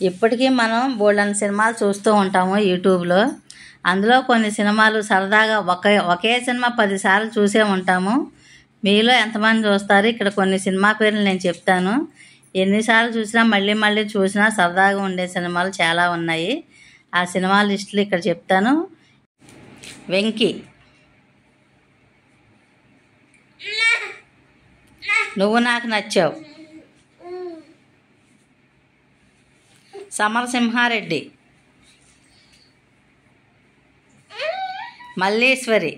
ఇప్పటికీ మనం బోల్డన్ని సినిమాలు చూస్తూ ఉంటాము యూట్యూబ్లో. అందులో కొన్ని సినిమాలు సరదాగా ఒకే సినిమా 10 సార్లు చూసే ఉంటాము. మీలో ఎంతమంది చూస్తారు? ఇక్కడ కొన్ని సినిమా పేర్లు నేను చెప్తాను. ఎన్నిసార్లు చూసినా మళ్ళీ మళ్ళీ చూసినా సరదాగా ఉండే సినిమాలు చాలా ఉన్నాయి. ఆ సినిమా లిస్టులు ఇక్కడ చెప్తాను. వెంకీ, నువ్వు నాకు నచ్చావు, సమరసింహారెడ్డి, మల్లీశ్వరి,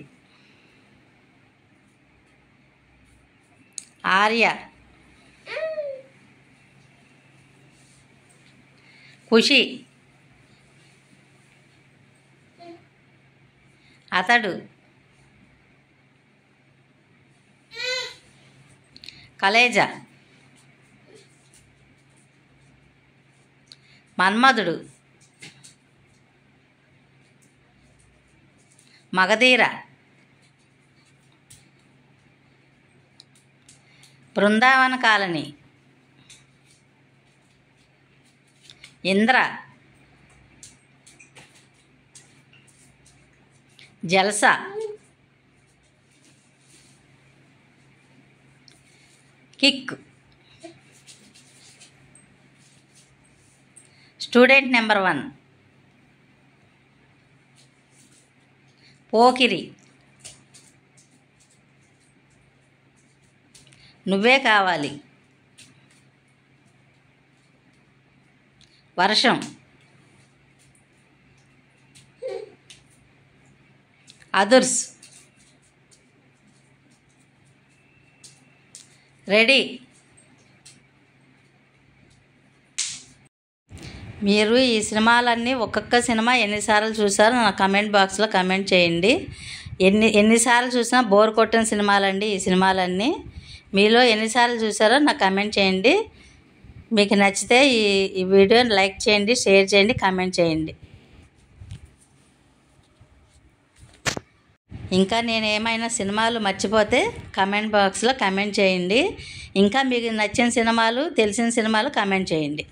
ఆర్య, ఖుషి, అతడు, కలేజా, మన్మధుడు, మగధీర, బృందావన కాలనీ, ఇంద్ర, జల్సా, కిక్, స్టూడెంట్ నెంబర్ 1, పోకిరి, నువ్వే కావాలి, వర్షం, అదుర్స్, రెడీ. మీరు ఈ సినిమాలన్నీ ఒక్కొక్క సినిమా ఎన్నిసార్లు చూసారో నా కమెంట్ బాక్స్లో కమెంట్ చేయండి. ఎన్నిసార్లు చూసినా బోర్ కొట్టిన సినిమాలండి ఈ సినిమాలన్నీ. మీలో ఎన్నిసార్లు చూసారో నాకు కమెంట్ చేయండి. మీకు నచ్చితే ఈ వీడియోని లైక్ చేయండి, షేర్ చేయండి, కమెంట్ చేయండి. ఇంకా నేను ఏమైనా సినిమాలు మర్చిపోతే కమెంట్ బాక్స్లో కమెంట్ చేయండి. ఇంకా మీకు నచ్చిన సినిమాలు, తెలిసిన సినిమాలు కమెంట్ చేయండి.